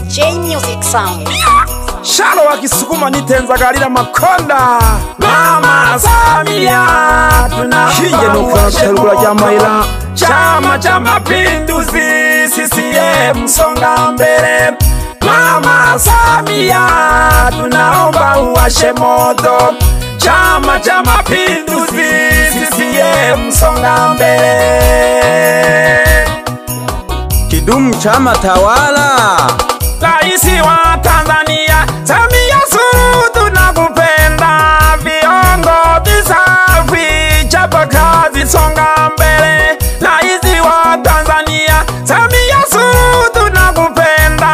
J Music Sound. Shalo wakisukuma nitenzagalira makonda. Mama Samia tunaomba uwashe Jamaila. Chama cha Mapinduzi CCM songa mbele. Mama Samia tunaomba uwashe moto. Chama cha Mapinduzi CCM songa mbele. Kidumu chama tawala. Raisi wa Tanzania Samia Suluhu tunakupenda. Viongozi safi, chapa kazi songa mbele. Raisi wa Tanzania Samia Suluhu tunakupenda.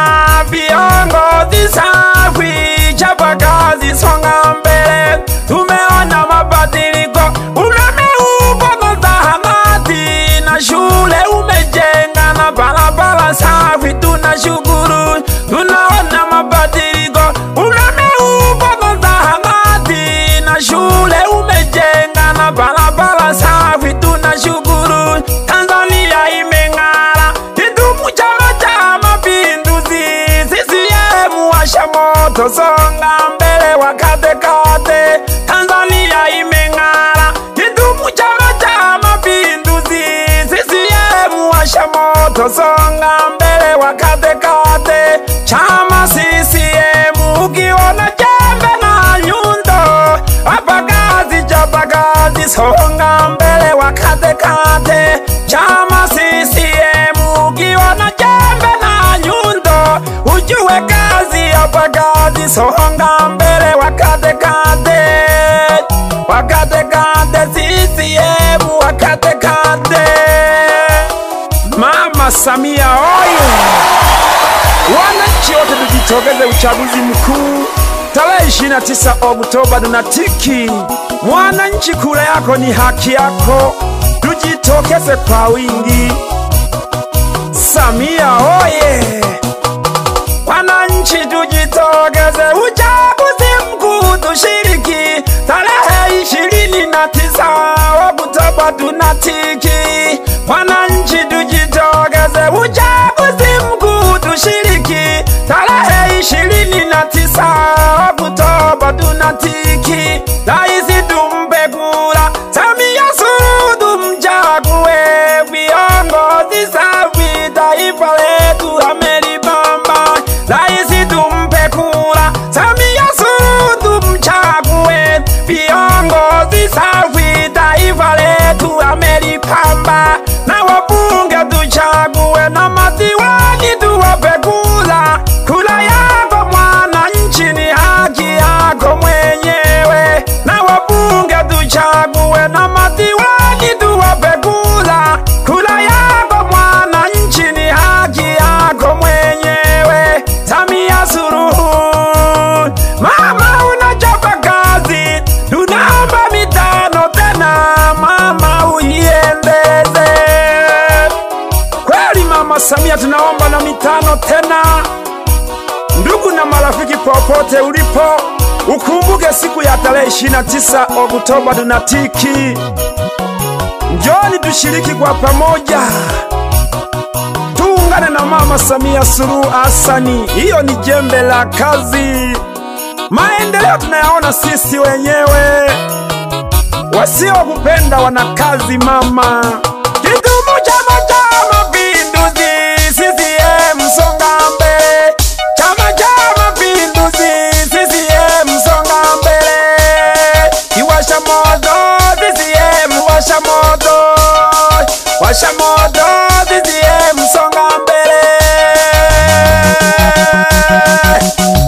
Viongozi safi, chapa kazi songa mbele. Tumeona mabadiliko, umeme upo na zahanati na shule umejenga na barabara safi, tunashukuru. Tunaona mabadiliko, umeme upo na zahanati na shule umejenga na barabara safi, tunashukuru. Tanzania imeng'ara, kidumu Chama cha Mapinduzi. CCM washa moto, songa mbele wakate kate. Tanzania imeng'ara, kidumu Chama cha Mapinduzi. CCM washa moto, songa mbele wakate kate. Chama CCM ukiona jembe na nyundo, hapa kazi chapa kazi, songa mbele wakate kate. Chama CCM ukiona jembe na nyundo, ujue kazi hapa kazi, songa mbele wakate kate. Wakate kate CCM wakate kate. Mama Samia oye! Wananchi wote tujitokeze uchaguzi mkuu tarehe 29 Oktoba tunatiki. Mwananchi, kura yako ni haki yako, tujitokeze kwa wingi. Samia oye! Wananchi tujitokeze uchaguzi mkuu tushiriki tarehe 29 Oktoba tunatiki. Wananchi tujitokeze uchaguzi mkuu tushiriki tarehe 29 Oktoba tunatiki. Raisi tumpe kura Samia Suluhu tumchague. Viongozi safi, taifa letu amelipamba. Raisi tumpe kura Samia Suluhu tumchague. Viongozi safi, taifa letu amelipamba. Na wabunge tuchague na madiwani tuwape kura. Kura yako mwananchi ni haki yako mwenyewe. Na wabunge tuchague na madiwani tuwape kura. Kura yako mwananchi ni haki yako mwenyewe. Samia Suluhu mama unachapa kazi, tunaomba mitano tena mama uiendeze. Kweli Mama Samia tunaomba na mitano tena. Ndugu na marafiki popote ulipo, ukumbuke siku ya tarehe 29 Oktoba tunatiki. Njoni tushiriki kwa pamoja, tuungane na Mama Samia Suluhu Hassan. Hiyo ni jembe la kazi. Maendeleo tunayaona sisi wenyewe, wasio kupenda wana kazi mama. Kidumu Chama cha Mapinduzi, CCM songa mbele. Chama cha Mapinduzi, CCM songa mbele. Iwasha moto, CCM washa moto. Washa moto, CCM songa mbele.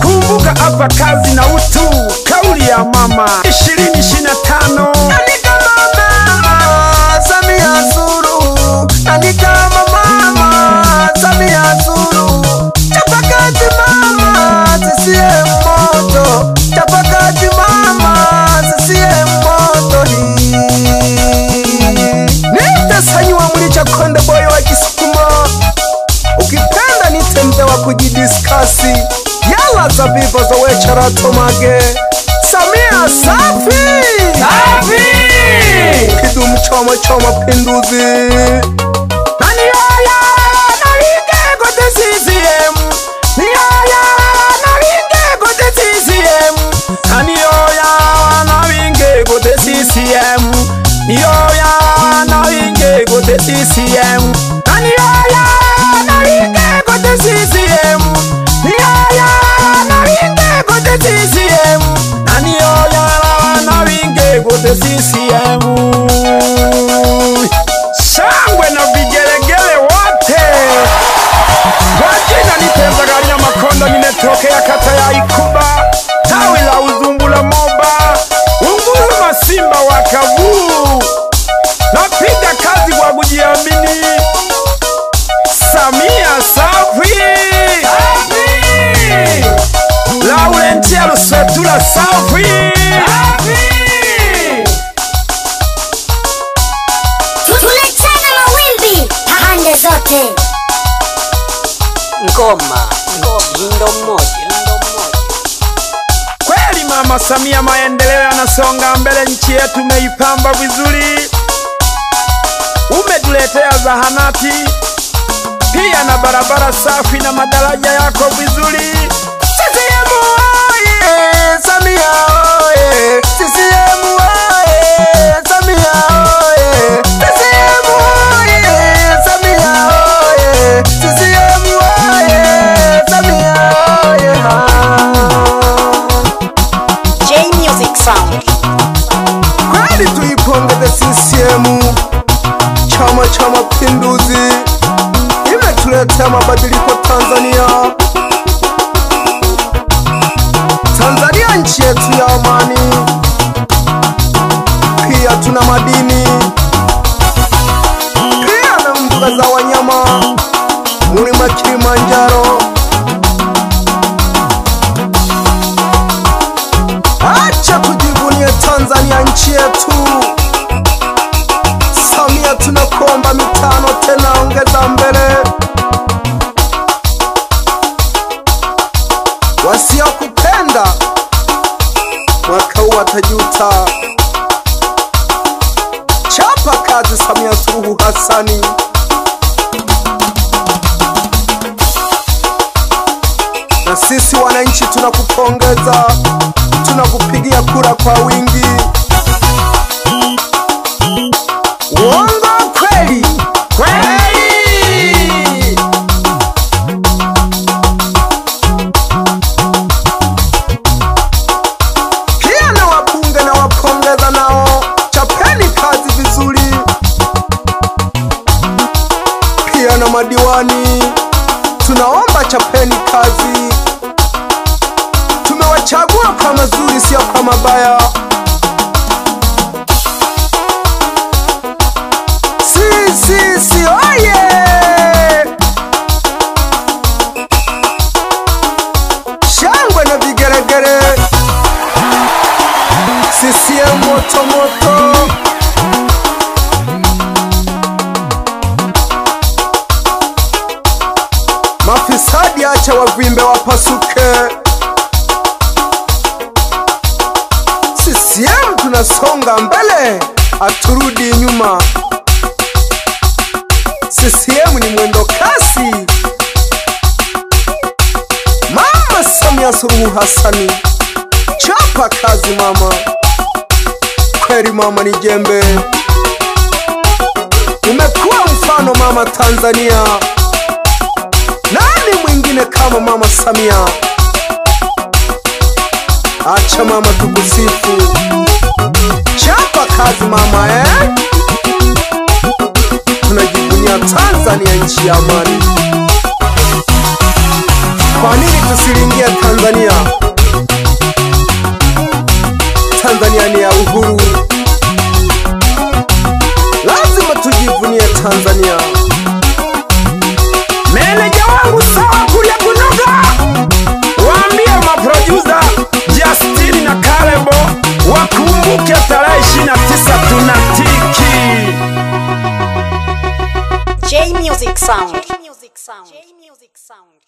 Kumbuka hapa kazi na utu, kauli ya mama 2025. Andika mama Samia Suluhu, andika mama Samia Suluhu. Chapa kazi mama CCM moto, chapa kazi mama CCM moto. Nitasanywa mlicha konde boy wa Kisukuma. Ukipenda nitembe wa kujidiskasi. Yala za vivo za wechara tomage. Samia safi safi. Kidumu Chama cha Mapinduzi. Nani oya, nalike kote CCM. Ni ngoma mtindo mmoja. Kweli Mama Samia, maendeleo yanasonga mbele, nchi yetu umeipamba vizuri. Umetuletea zahanati pia na barabara safi na madaraja yako vizuri. CCM oye, Samia oye, CCM oye, Samia oye, CCM oye, Samia oye, CCM oye, Samia oye. J Music Sound. Kweli tuipongeze CCM, Chama cha Mapinduzi imetuletea mabadiliko Tanzania. Tanzania nchi yetu ya amani, pia tuna madini, pia na mbuga za wanyama, mlima Kilimanjaro. Acha tujivunie Tanzania nchi yetu. Samia, tunakuomba mitano tena, ongeza mbele. Wasiokupenda mwaka huu watajuta. Chapa kazi Samia Suluhu Hassani. Na sisi wananchi tunakupongeza, tunakupigia kura kwa wingi. Uongo kweli? Kweli! Pia na wabunge na wapongeza nao, chapeni kazi vizuri. Pia na madiwani tunaomba chapeni kazi. Tumewachagua kwa mazuri, sio kwa mabaya. Si oye! Shangwe na vigeregere. CCM moto moto. Mafisadi acha wavimbe wapasuke. CCM tunasonga mbele, aturudi nyuma. CCM ni mwendo kasi. Mama Samia Suluhu Hassani, chapa kazi mama. Kweli mama ni jembe. Umekuwa mfano mama Tanzania. Nani mwingine kama Mama Samia? Acha mama tukusifu. Chapa kazi mama Tunajivunia Tanzania nchi ya amani. Kwa nini tusilingia Tanzania? Tanzania ni ya uhuru. Lazima tujivunie Tanzania. Meneja wangu sawa kulia kunoga. Waambie maproducer Justin na Kalebo wakumbuke tarehe 29 tunatiki. J Music Sound. J Music Sound.